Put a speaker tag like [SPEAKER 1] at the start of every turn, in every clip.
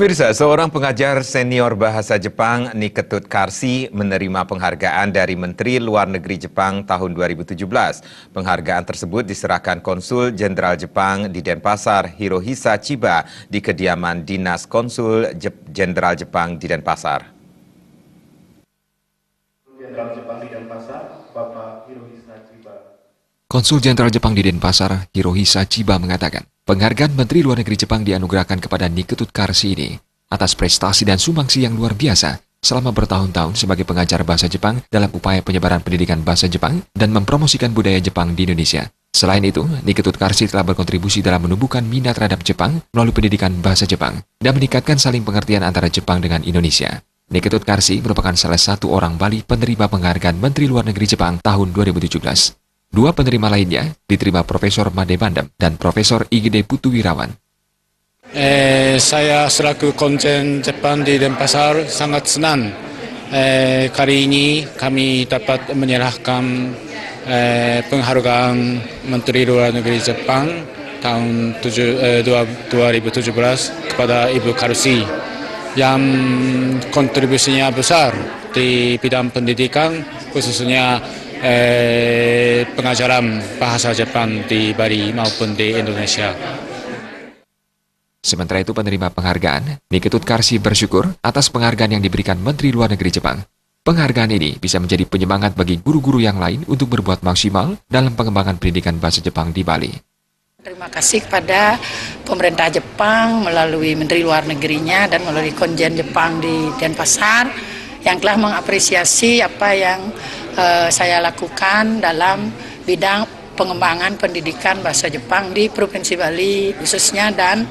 [SPEAKER 1] Pemirsa, seorang pengajar senior bahasa Jepang, Niketut Karsi, menerima penghargaan dari Menteri Luar Negeri Jepang tahun 2017. Penghargaan tersebut diserahkan Konsul Jenderal Jepang di Denpasar, Hirohisa Chiba, di kediaman Dinas Konsul Jenderal Jepang di Denpasar.
[SPEAKER 2] Konsul Jenderal Jepang di Denpasar, Hirohisa Chiba mengatakan, penghargaan Menteri Luar Negeri Jepang dianugerahkan kepada Niketut Karsi ini atas prestasi dan sumbangsi yang luar biasa selama bertahun-tahun sebagai pengajar bahasa Jepang dalam upaya penyebaran pendidikan bahasa Jepang dan mempromosikan budaya Jepang di Indonesia. Selain itu, Niketut Karsi telah berkontribusi dalam menumbuhkan minat terhadap Jepang melalui pendidikan bahasa Jepang dan meningkatkan saling pengertian antara Jepang dengan Indonesia. Niketut Karsi merupakan salah satu orang Bali penerima penghargaan Menteri Luar Negeri Jepang tahun 2017. Dua penerima lainnya diterima Profesor Made Bandem dan Profesor Igede Putu Wirawan.
[SPEAKER 3] Saya selaku konjen Jepang di Denpasar sangat senang. Kali ini kami dapat menyerahkan penghargaan Menteri Luar Negeri Jepang tahun 2017 kepada Ibu Karsi yang kontribusinya besar di bidang pendidikan, khususnya pengajaran bahasa Jepang di Bali maupun di Indonesia.
[SPEAKER 2] Sementara itu penerima penghargaan, Niketut Karsi bersyukur atas penghargaan yang diberikan Menteri Luar Negeri Jepang. Penghargaan ini bisa menjadi penyemangat bagi guru-guru yang lain untuk berbuat maksimal dalam pengembangan pendidikan bahasa Jepang di Bali.
[SPEAKER 4] Terima kasih kepada pemerintah Jepang melalui Menteri Luar Negerinya dan melalui Konjen Jepang di Denpasar yang telah mengapresiasi apa yang saya lakukan dalam bidang pengembangan pendidikan bahasa Jepang di Provinsi Bali khususnya dan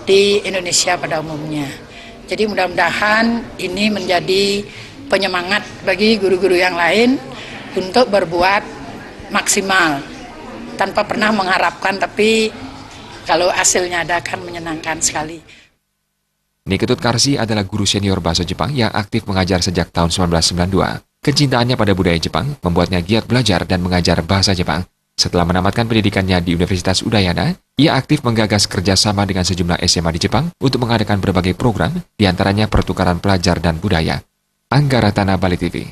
[SPEAKER 4] di Indonesia pada umumnya. Jadi mudah-mudahan ini menjadi penyemangat bagi guru-guru yang lain untuk berbuat maksimal tanpa pernah mengharapkan, tapi kalau hasilnya ada akan menyenangkan sekali.
[SPEAKER 2] Niketut Karsi adalah guru senior bahasa Jepang yang aktif mengajar sejak tahun 1992. Kecintaannya pada budaya Jepang membuatnya giat belajar dan mengajar bahasa Jepang. Setelah menamatkan pendidikannya di Universitas Udayana, ia aktif menggagas kerjasama dengan sejumlah SMA di Jepang untuk mengadakan berbagai program, diantaranya pertukaran pelajar dan budaya. Angga Ratana, Bali TV.